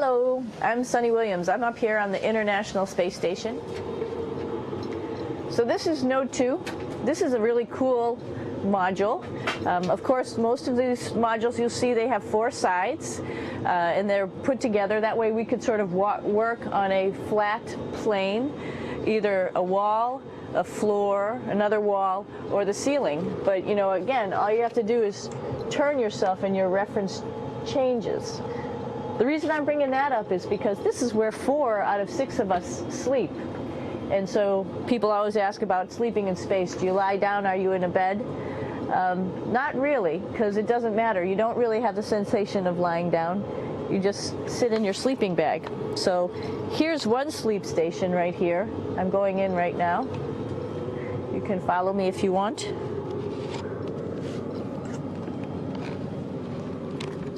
Hello, I'm Sunny Williams. I'm up here on the International Space Station. So this is Node 2. This is a really cool module. Of course, most of these modules you'll see they have 4 sides and they're put together. That way we could sort of work on a flat plane, either a wall, a floor, another wall, or the ceiling. But you know, again, all you have to do is turn yourself and your reference changes. The reason I'm bringing that up is because this is where 4 out of 6 of us sleep. And so people always ask about sleeping in space. Do you lie down? Are you in a bed? Not really, because it doesn't matter. You don't really have the sensation of lying down. You just sit in your sleeping bag. So here's one sleep station right here. I'm going in right now. You can follow me if you want.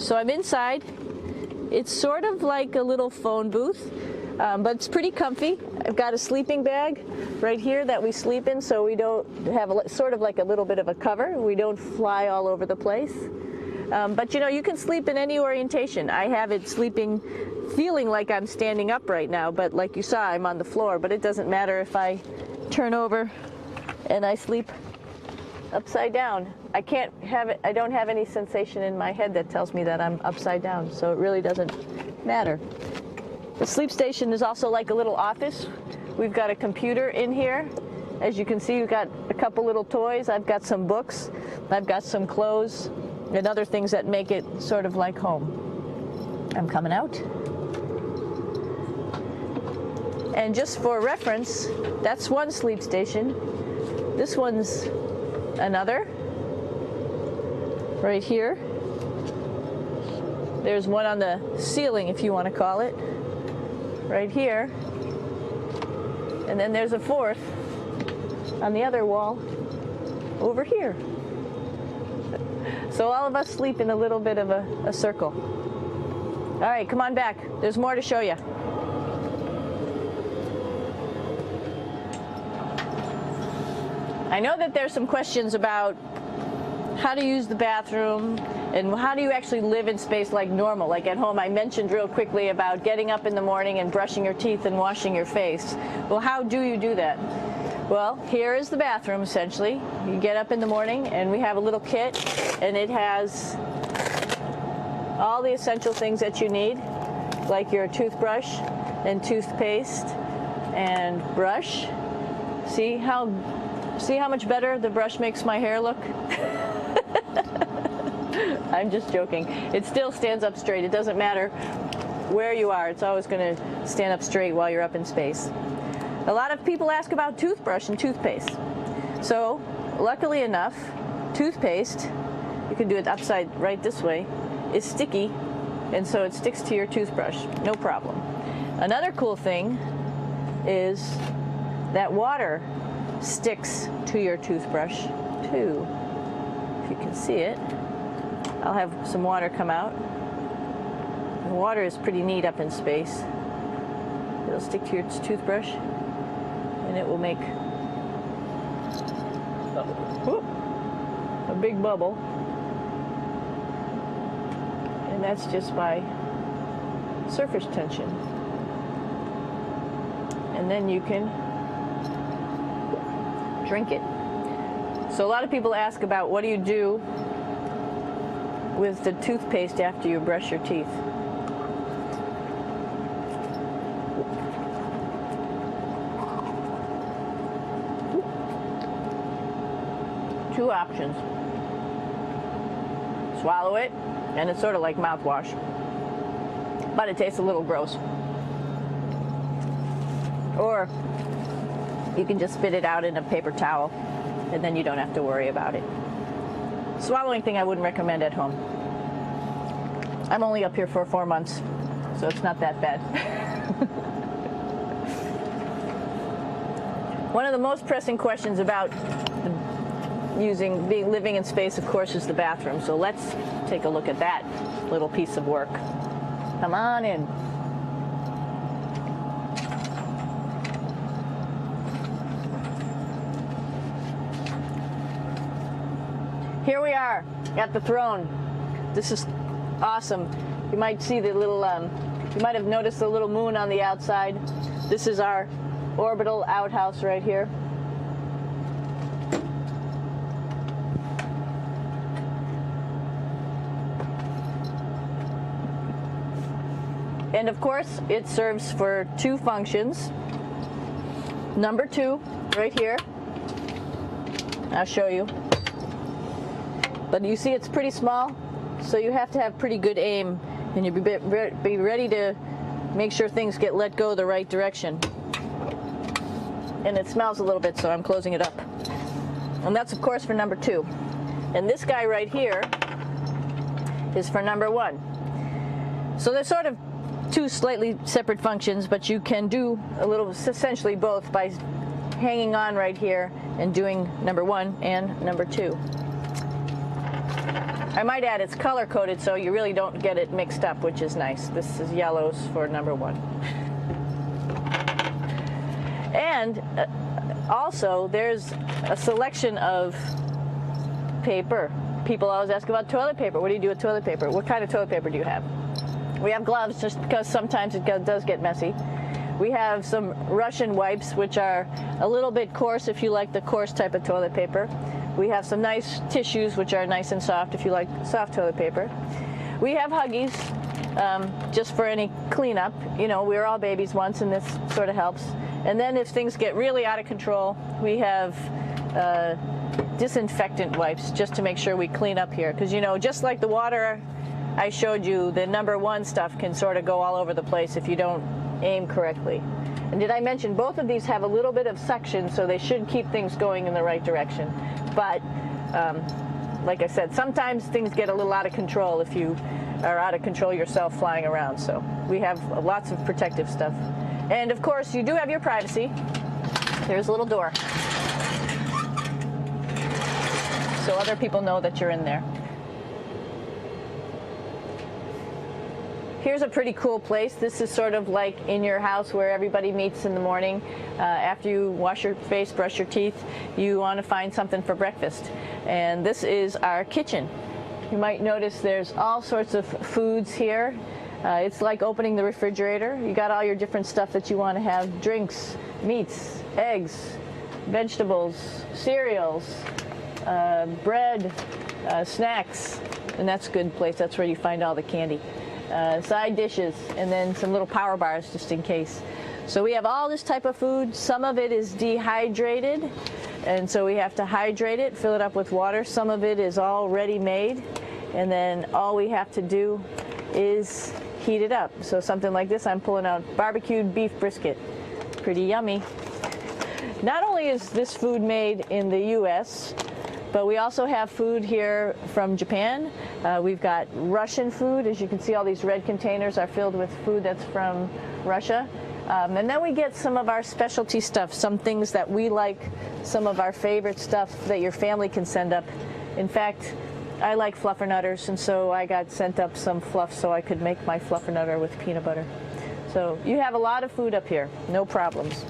So I'm inside. It's sort of like a little phone booth, but it's pretty comfy. I've got a sleeping bag right here that we sleep in, so we don't have sort of like a little bit of a cover. We don't fly all over the place. But you know, you can sleep in any orientation. I have it sleeping, feeling like I'm standing up right now, but like you saw, I'm on the floor. But it doesn't matter if I turn over and I sleep upside down. I can't have it. I don't have any sensation in my head that tells me that I'm upside down, so it really doesn't matter. The sleep station is also like a little office. We've got a computer in here. As you can see, we've got a couple little toys. I've got some books. I've got some clothes and other things that make it sort of like home. I'm coming out. And just for reference, that's one sleep station. This one's another. Right here. There's one on the ceiling, if you want to call it. Right here. And then there's a 4th on the other wall over here. So all of us sleep in a little bit of a circle. All right, come on back. There's more to show you. I know that there's some questions about how to use the bathroom and how do you actually live in space like normal, like at home. I mentioned real quickly about getting up in the morning and brushing your teeth and washing your face. Well, how do you do that? Well, here is the bathroom, essentially. You get up in the morning and we have a little kit, and it has all the essential things that you need, like your toothbrush and toothpaste and brush. See how much better the brush makes my hair look? I'm just joking. It still stands up straight. It doesn't matter where you are. It's always going to stand up straight while you're up in space. A lot of people ask about toothbrush and toothpaste. So, luckily enough, toothpaste, you can do it upside right this way, is sticky, and so it sticks to your toothbrush. No problem. Another cool thing is that water sticks to your toothbrush too. If you can see it, I'll have some water come out. The water is pretty neat up in space. It'll stick to your toothbrush and it will make a big bubble, and that's just by surface tension. And then you can drink it. So a lot of people ask about what do you do with the toothpaste after you brush your teeth. Two options. Swallow it, and it's sort of like mouthwash, but it tastes a little gross. Or you can just spit it out in a paper towel, and then you don't have to worry about it. Swallowing thing I wouldn't recommend at home. I'm only up here for 4 months, so it's not that bad. One of the most pressing questions about living in space, of course, is the bathroom. So let's take a look at that little piece of work. Come on in. Here we are at the throne. This is awesome. You might see the little, you might have noticed the little moon on the outside. This is our orbital outhouse right here. And of course, it serves for two functions. Number 2, right here. I'll show you. But you see it's pretty small, so you have to have pretty good aim, and you be ready to make sure things get let go the right direction. And it smells a little bit, so I'm closing it up. And that's of course for number 2. And this guy right here is for number 1. So they're sort of two slightly separate functions, but you can do a little, essentially both, by hanging on right here and doing number 1 and number 2. I might add it's color coded, so you really don't get it mixed up, which is nice. This is yellows for number 1. And also there's a selection of paper. People always ask about toilet paper. What do you do with toilet paper? What kind of toilet paper do you have? We have gloves, just because sometimes it does get messy. We have some Russian wipes, which are a little bit coarse if you like the coarse type of toilet paper. We have some nice tissues, which are nice and soft if you like soft toilet paper. We have Huggies, just for any cleanup. You know, we were all babies once, and this sort of helps. And then if things get really out of control, we have disinfectant wipes, just to make sure we clean up here. Because, you know, just like the water I showed you, the number 1 stuff can sort of go all over the place if you don't aim correctly. And did I mention both of these have a little bit of suction, so they should keep things going in the right direction. But like I said, sometimes things get a little out of control if you are out of control yourself flying around. So we have lots of protective stuff. And of course, you do have your privacy. There's a little door, so other people know that you're in there. Here's a pretty cool place. This is sort of like in your house where everybody meets in the morning. After you wash your face, brush your teeth, you want to find something for breakfast. And this is our kitchen. You might notice there's all sorts of foods here. It's like opening the refrigerator. You got all your different stuff that you want to have: drinks, meats, eggs, vegetables, cereals, bread, snacks. And that's a good place. That's where you find all the candy. Side dishes, and then some little power bars just in case. So we have all this type of food. Some of it is dehydrated, and so we have to hydrate it, fill it up with water. Some of it is all ready made, and then all we have to do is heat it up. So something like this, I'm pulling out barbecued beef brisket. Pretty yummy. Not only is this food made in the US, but we also have food here from Japan. We've got Russian food. As you can see, all these red containers are filled with food that's from Russia. And then we get some of our specialty stuff, some things that we like, some of our favorite stuff that your family can send up. In fact, I like fluffernutters, and so I got sent up some fluff so I could make my fluffernutter with peanut butter. So you have a lot of food up here, no problems.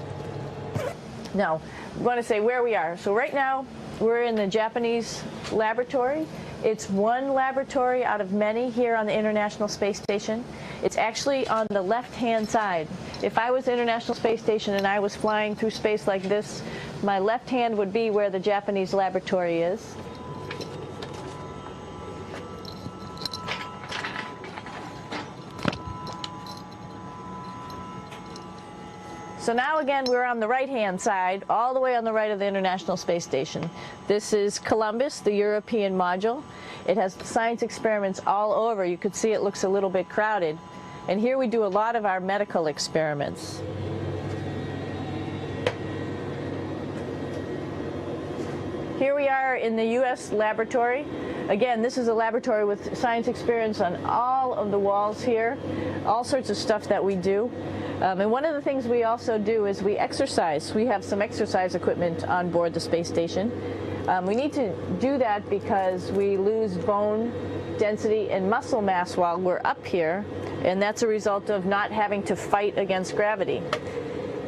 Now, I want to say where we are. So right now, we're in the Japanese laboratory. It's one laboratory out of many here on the International Space Station. It's actually on the left-hand side. If I was International Space Station and I was flying through space like this, my left hand would be where the Japanese laboratory is. So now again, we're on the right-hand side, all the way on the right of the International Space Station. This is Columbus, the European module. It has science experiments all over. You could see it looks a little bit crowded. And here we do a lot of our medical experiments. Here we are in the U.S. laboratory. Again, this is a laboratory with science experiments on all of the walls here, all sorts of stuff that we do. And one of the things we also do is we exercise. We have some exercise equipment on board the space station. We need to do that because we lose bone density and muscle mass while we're up here, and that's a result of not having to fight against gravity.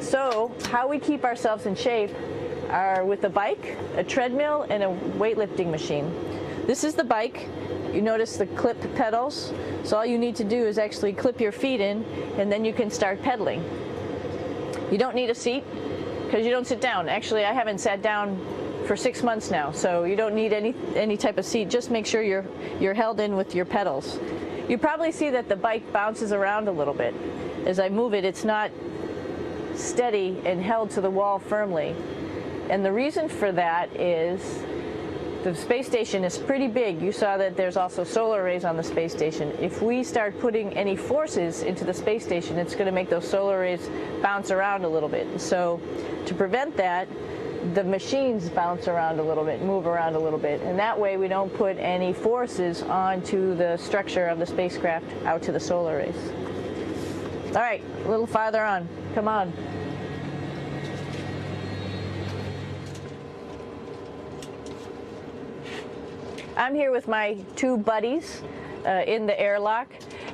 So how we keep ourselves in shape are with a bike, a treadmill, and a weightlifting machine. This is the bike. You notice the clip pedals? So all you need to do is actually clip your feet in, and then you can start pedaling. You don't need a seat because you don't sit down. Actually, I haven't sat down for 6 months now, so you don't need any type of seat. Just make sure you're held in with your pedals. You probably see that the bike bounces around a little bit. As I move it, it's not steady and held to the wall firmly. And the reason for that is the space station is pretty big. You saw that there's also solar arrays on the space station. If we start putting any forces into the space station, it's going to make those solar arrays bounce around a little bit. So to prevent that, the machines bounce around a little bit, move around a little bit, and that way we don't put any forces onto the structure of the spacecraft out to the solar arrays. All right, a little farther on. Come on. I'm here with my two buddies in the airlock.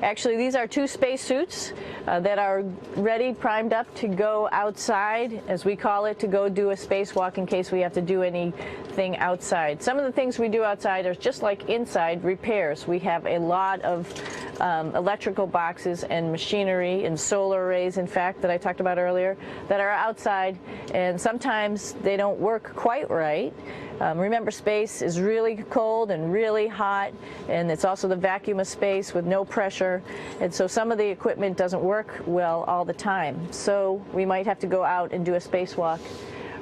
Actually, these are two spacesuits that are ready, primed up to go outside, as we call it, to go do a spacewalk in case we have to do anything outside. Some of the things we do outside are just like inside, repairs. We have a lot of electrical boxes and machinery and solar arrays, in fact, that I talked about earlier, that are outside, and sometimes they don't work quite right. Remember, space is really cold and really hot, and it's also the vacuum of space with no pressure, and so some of the equipment doesn't work well all the time. So we might have to go out and do a spacewalk.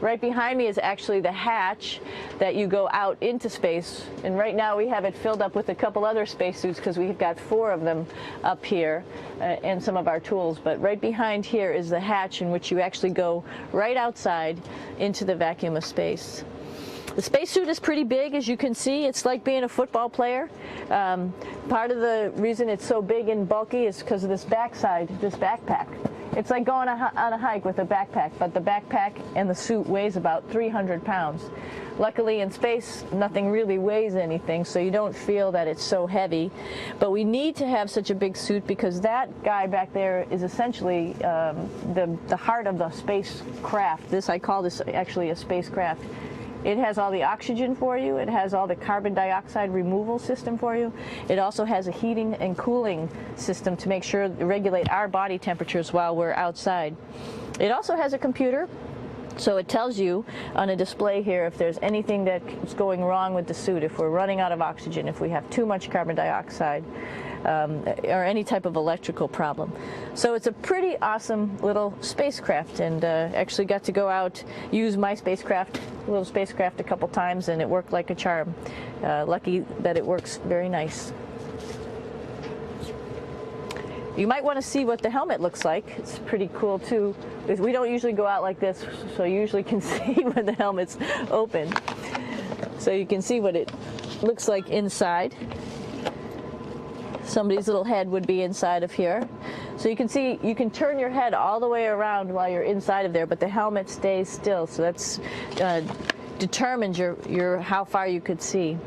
Right behind me is actually the hatch that you go out into space, and right now we have it filled up with a couple other spacesuits because we've got 4 of them up here and some of our tools. But right behind here is the hatch in which you actually go right outside into the vacuum of space. The spacesuit is pretty big, as you can see. It's like being a football player. Part of the reason it's so big and bulky is because of this backside, this backpack. It's like going on a hike with a backpack, but the backpack and the suit weighs about 300 pounds. Luckily in space, nothing really weighs anything, so you don't feel that it's so heavy. But we need to have such a big suit because that guy back there is essentially the heart of the spacecraft. I call this actually a spacecraft. It has all the oxygen for you. It has all the carbon dioxide removal system for you. It also has a heating and cooling system to make sure to regulate our body temperatures while we're outside. It also has a computer, so it tells you on a display here if there's anything that's going wrong with the suit, if we're running out of oxygen, if we have too much carbon dioxide, or any type of electrical problem. So it's a pretty awesome little spacecraft, and actually got to go out, use my little spacecraft a couple times, and it worked like a charm. Lucky that it works very nice. You might want to see what the helmet looks like. It's pretty cool too. We don't usually go out like this, so you usually can see when the helmet's open. So you can see what it looks like inside. Somebody's little head would be inside of here. So you can see, you can turn your head all the way around while you're inside of there, but the helmet stays still, so that's determines how far you could see.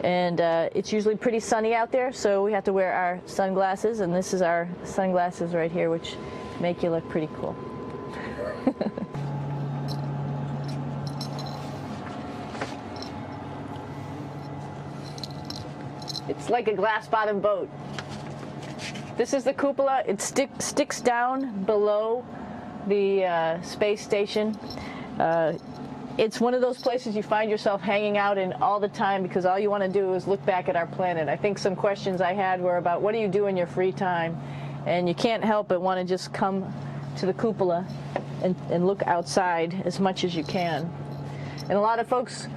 And it's usually pretty sunny out there, so we have to wear our sunglasses, and this is our sunglasses right here, which make you look pretty cool. It's like a glass-bottom boat. This is the cupola. It sticks down below the space station. It's one of those places you find yourself hanging out in all the time because all you want to do is look back at our planet. I think some questions I had were about what do you do in your free time? And you can't help but want to just come to the cupola and look outside as much as you can. And a lot of folks,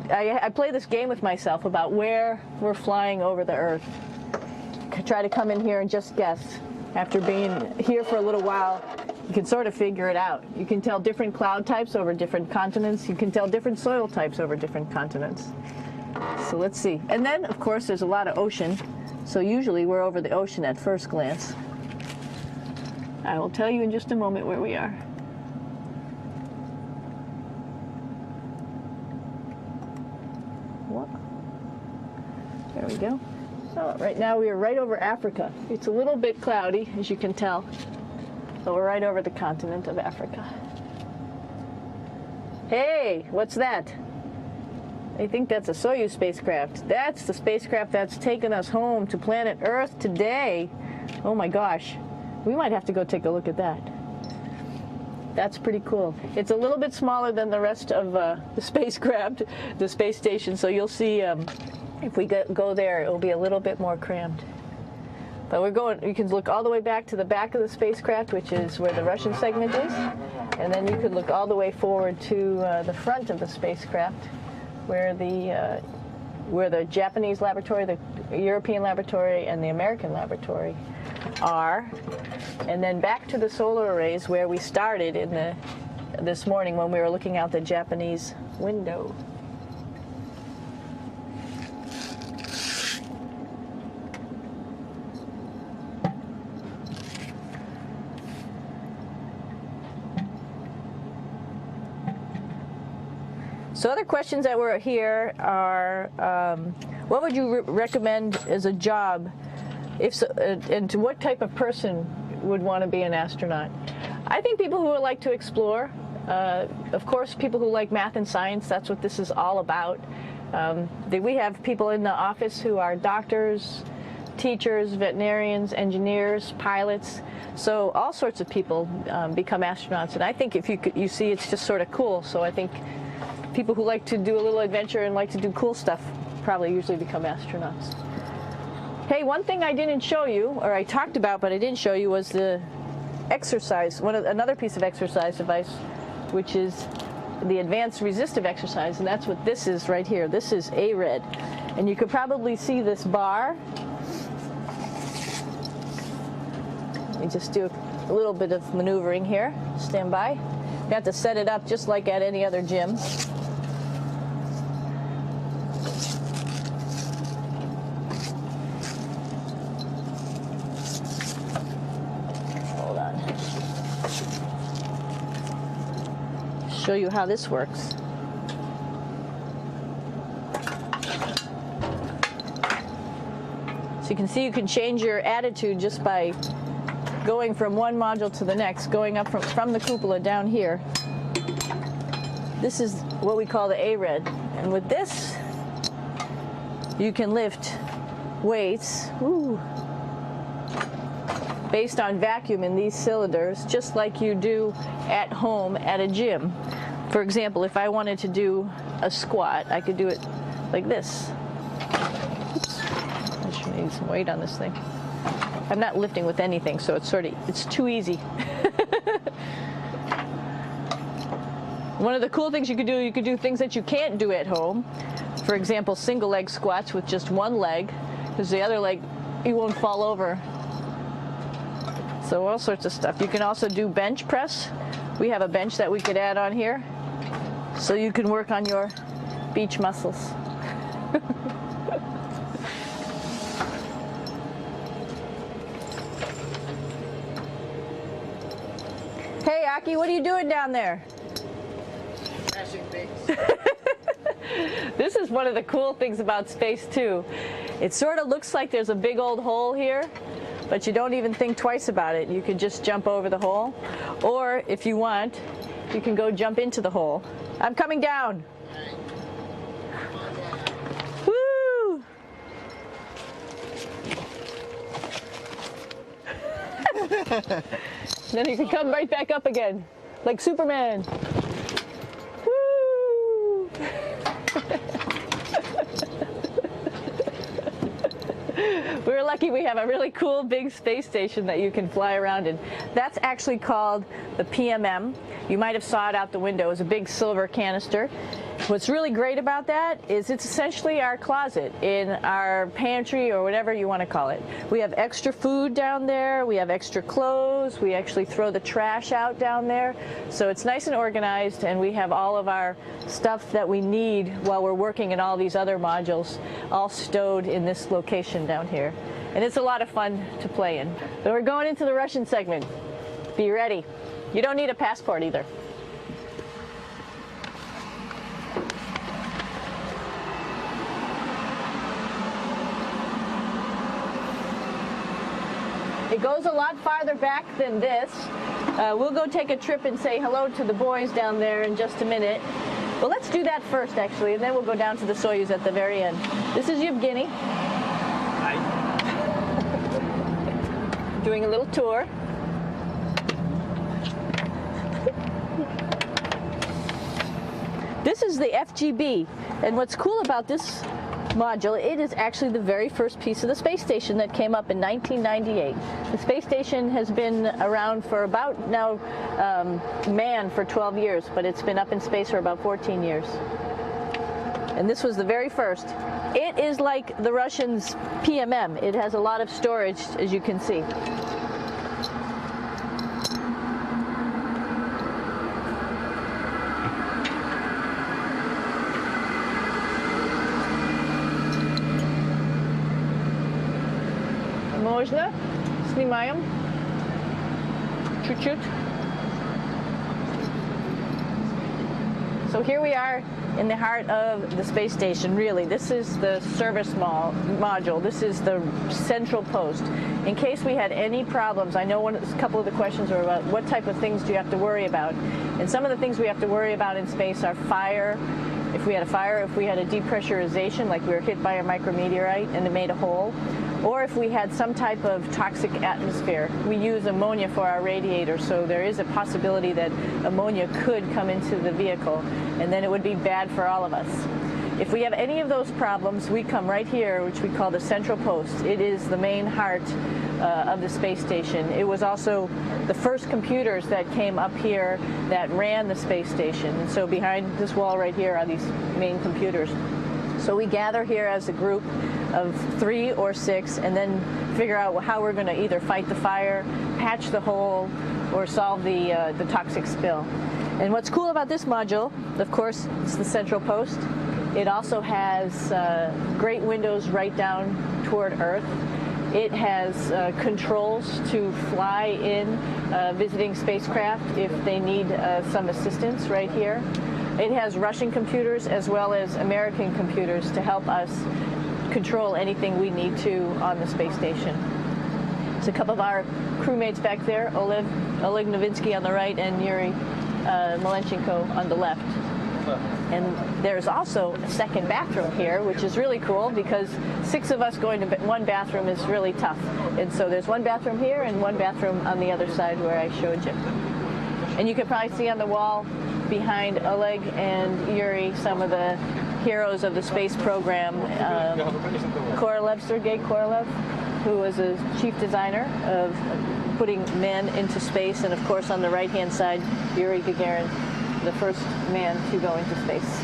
I play this game with myself about where we're flying over the Earth. Try to come in here and just guess. After being here for a little while, you can sort of figure it out. You can tell different cloud types over different continents. You can tell different soil types over different continents. So let's see. And then, of course, there's a lot of ocean. So usually we're over the ocean at first glance. I will tell you in just a moment where we are. There we go. So right now we are right over Africa. It's a little bit cloudy, as you can tell, but we're right over the continent of Africa. Hey, what's that? I think that's a Soyuz spacecraft. That's the spacecraft that's taken us home to planet Earth today. Oh my gosh. We might have to go take a look at that. That's pretty cool. It's a little bit smaller than the rest of the spacecraft, the space station, so you'll see if we go there, it'll be a little bit more crammed. But we're going, you can look all the way back to the back of the spacecraft, which is where the Russian segment is, and then you could look all the way forward to the front of the spacecraft, where the Japanese laboratory, the European laboratory, and the American laboratory are, and then back to the solar arrays where we started in this morning when we were looking out the Japanese window. So other questions that were here are, what would you recommend as a job, if so, and to what type of person would want to be an astronaut? I think people who would like to explore, of course people who like math and science, that's what this is all about. We have people in the office who are doctors, teachers, veterinarians, engineers, pilots, so all sorts of people become astronauts, and I think if you see it's just sort of cool, so I think people who like to do a little adventure and like to do cool stuff probably usually become astronauts. Hey, one thing I didn't show you, or I talked about but I didn't show you, was the exercise, another piece of exercise device, which is the advanced resistive exercise, and that's what this is right here. This is ARED, and you could probably see this bar. Let me just do a little bit of maneuvering here. Stand by. You have to set it up just like at any other gym. Show you how this works. So you can see you can change your attitude just by going from one module to the next, going up from the cupola down here. This is what we call the ARED, and with this you can lift weights based on vacuum in these cylinders, just like you do at home at a gym. For example, if I wanted to do a squat, I could do it like this. Oops. I should need some weight on this thing. I'm not lifting with anything, so it's too easy. One of the cool things you could do things that you can't do at home. For example, single leg squats with just one leg, because the other leg, you won't fall over. So all sorts of stuff. You can also do bench press. We have a bench that we could add on here, so you can work on your beach muscles. Hey Aki, what are you doing down there? Crashing things. This is one of the cool things about space too. It sort of looks like there's a big old hole here, but you don't even think twice about it. You could just jump over the hole, or if you want, you can go jump into the hole. I'm coming down. Woo! Then you can come right back up again, like Superman. Woo! We're lucky we have a really cool big space station that you can fly around in. That's actually called the PMM. You might have saw it out the window. It's a big silver canister. What's really great about that is it's essentially our closet in our pantry, or whatever you want to call it. We have extra food down there, we have extra clothes, we actually throw the trash out down there. So it's nice and organized, and we have all of our stuff that we need while we're working in all these other modules all stowed in this location down here. And it's a lot of fun to play in. So we're going into the Russian segment. Be ready. You don't need a passport either. It goes a lot farther back than this. We'll go take a trip and say hello to the boys down there in just a minute. Well, let's do that first, actually, and then we'll go down to the Soyuz at the very end. This is Yevgeny. Hi. Doing a little tour. This is the FGB, and what's cool about this module, it is actually the very first piece of the space station that came up in 1998. The space station has been around for about now manned for 12 years, but it's been up in space for about 14 years. And this was the very first. It is like the Russians' PMM. It has a lot of storage, as you can see. Можно? Снимаем. Чуть-чуть. So here we are in the heart of the space station, really. This is the service module. This is the central post. In case we had any problems, I know a couple of the questions are about what type of things do you have to worry about. And some of the things we have to worry about in space are fire. If we had a fire, if we had a depressurization, like we were hit by a micrometeorite and it made a hole, or if we had some type of toxic atmosphere. We use ammonia for our radiator, so there is a possibility that ammonia could come into the vehicle, and then it would be bad for all of us. If we have any of those problems, we come right here, which we call the central post. It is the main heart of the space station. It was also the first computers that came up here that ran the space station. And so behind this wall right here are these main computers. So we gather here as a group of 3 or 6 and then figure out how we're going to either fight the fire, patch the hole, or solve the toxic spill. And what's cool about this module, of course, it's the central post. It also has great windows right down toward Earth. It has controls to fly in visiting spacecraft if they need some assistance right here. It has Russian computers as well as American computers to help us control anything we need to on the space station. It's a couple of our crewmates back there, Oleg Novinsky on the right and Yuri Malenchenko on the left. And there's also a second bathroom here, which is really cool because 6 of us going to one bathroom is really tough. And so there's one bathroom here and one bathroom on the other side where I showed you. And you can probably see on the wall behind Oleg and Yuri some of the heroes of the space program. Sergei Korolev, who was a chief designer of putting men into space, and of course on the right-hand side, Yuri Gagarin, the first man to go into space.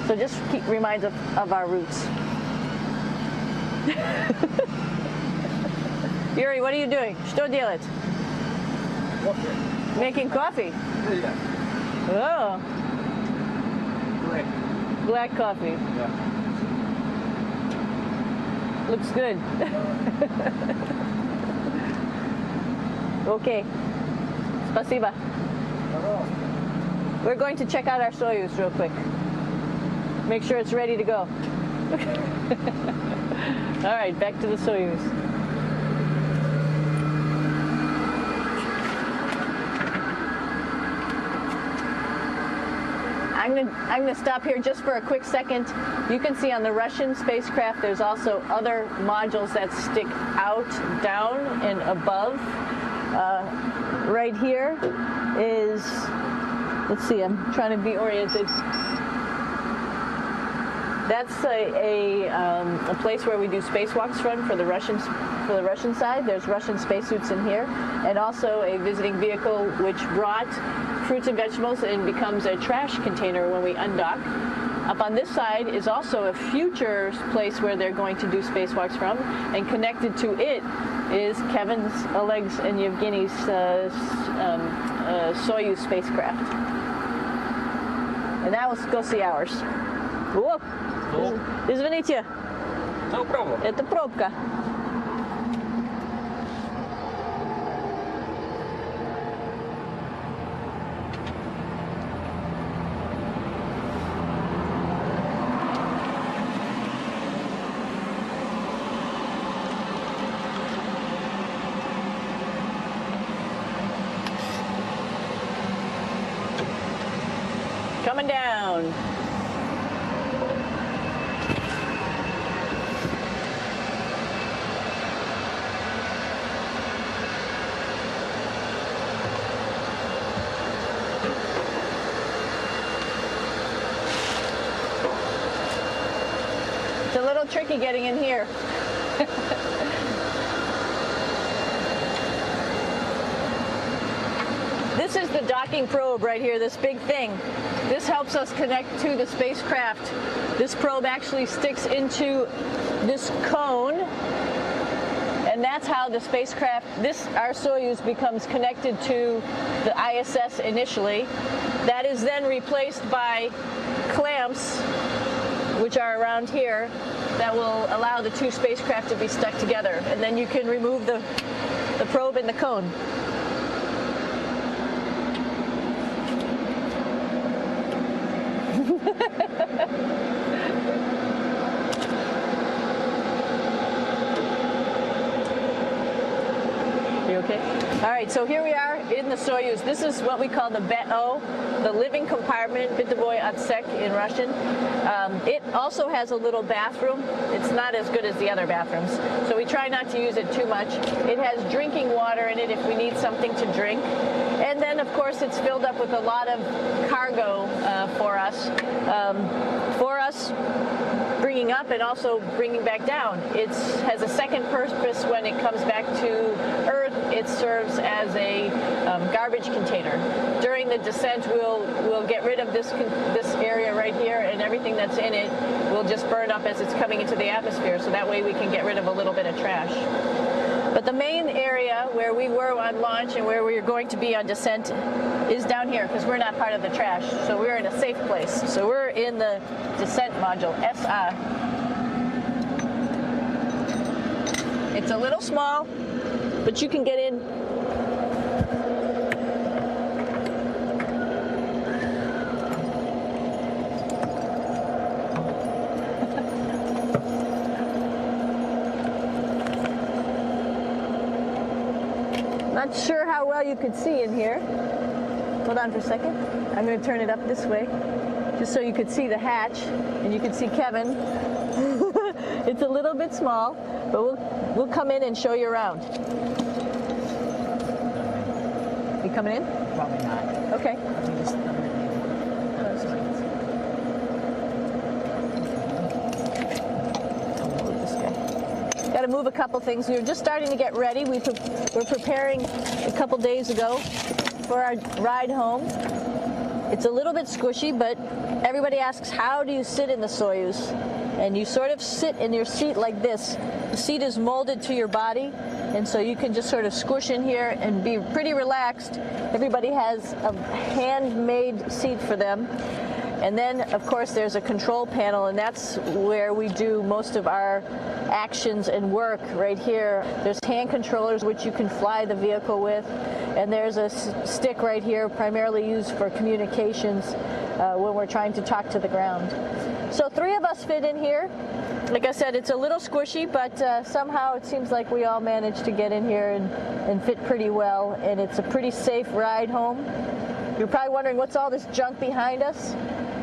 So just reminds us of our roots. Yuri, what are you doing? Что делать? Making coffee. Oh. Black coffee. Yeah. Looks good. Okay. Спасибо. We're going to check out our Soyuz real quick. Make sure it's ready to go. All right, back to the Soyuz. I'm going to stop here just for a quick second. You can see on the Russian spacecraft there's also other modules that stick out, down, and above. Right here is, let's see, I'm trying to be oriented. That's a place where we do spacewalks from for the Russian side. There's Russian spacesuits in here, and also a visiting vehicle which brought fruits and vegetables and becomes a trash container when we undock. Up on this side is also a future place where they're going to do spacewalks from, and connected to it is Kevin's, Oleg's, and Yevgeny's Soyuz spacecraft. And now let's go see ours. Whoop. Извините. No problem. Это пробка. Coming down. little tricky getting in here. This is the docking probe right here, this big thing. This helps us connect to the spacecraft. This probe actually sticks into this cone, and that's how the spacecraft, our Soyuz, becomes connected to the ISS initially. That is then replaced by clamps, which are around here, that will allow the two spacecraft to be stuck together. And then you can remove the probe and the cone. You okay? All right, so here we are in the Soyuz. This is what we call the BEO, the living compartment, bytovoy otsek in Russian. It also has a little bathroom. It's not as good as the other bathrooms, so we try not to use it too much. It has drinking water in it if we need something to drink. And then, of course, it's filled up with a lot of cargo for us. Bringing up and also bringing back down. It has a second purpose when it comes back to Earth. It serves as a garbage container. During the descent, we'll get rid of this area right here, and everything that's in it will just burn up as it's coming into the atmosphere. So that way we can get rid of a little bit of trash. But the main area where we were on launch and where we're going to be on descent is down here, because we're not part of the trash. So we're in a safe place. So we're in the descent module, SA. It's a little small, but you can get in. Not sure how well you could see in here. Hold on for a second. I'm going to turn it up this way, just so you could see the hatch, and you could see Kevin. It's a little bit small, but we'll come in and show you around. You coming in? Probably not. Okay. Got to move a couple things. We were just starting to get ready. We're preparing a couple days ago for our ride home. It's a little bit squishy, but everybody asks, how do you sit in the Soyuz? And you sort of sit in your seat like this. The seat is molded to your body, and so you can just sort of squish in here and be pretty relaxed. Everybody has a handmade seat for them. And then, of course, there's a control panel, and that's where we do most of our actions and work right here. There's hand controllers, which you can fly the vehicle with, and there's a stick right here, primarily used for communications when we're trying to talk to the ground. So 3 of us fit in here. Like I said, it's a little squishy, but somehow it seems like we all managed to get in here and fit pretty well, and it's a pretty safe ride home. You're probably wondering, what's all this junk behind us?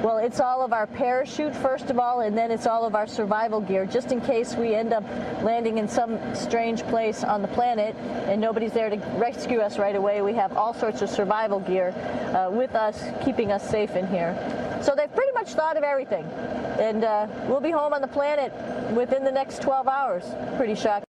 Well, it's all of our parachute, first of all, and then it's all of our survival gear, just in case we end up landing in some strange place on the planet and nobody's there to rescue us right away. We have all sorts of survival gear with us, keeping us safe in here. So they've pretty much thought of everything. And we'll be home on the planet within the next 12 hours. Pretty shocking.